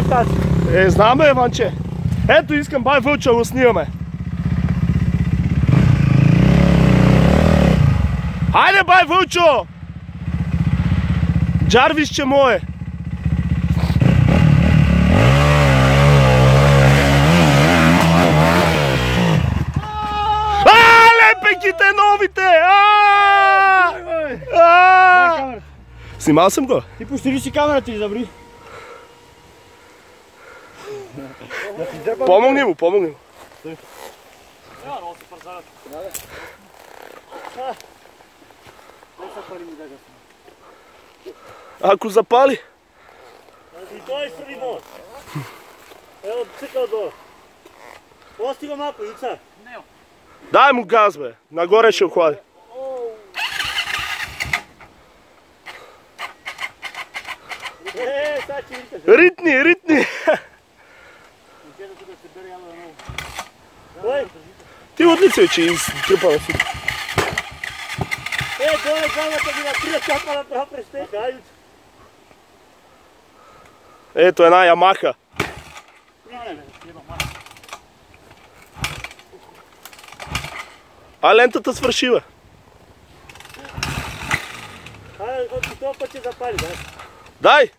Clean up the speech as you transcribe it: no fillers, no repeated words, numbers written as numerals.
тази? Знам бе, Иванче. Ето, искам бай Вълча го снимаме. Хайде бай Вълчо! Джарвисче мое! Лепеките новите! Снимал съм го. Ти пощери си камерата и забри. Помогни му, помогни му. Ако запали. И той изтръби долу. Ево, цикъл долу. Пости го малко, Ица. Дай му газ, бе. Нагоре ще охлади. Сега че викаш. Ритни, ритни. Ти отлицай, че изтръпа на всичко. Доле главата ми накрия, чаква да права престека. Ето една Ямаха. А лентата свърши, бе. От този път ще запали, да? Дай!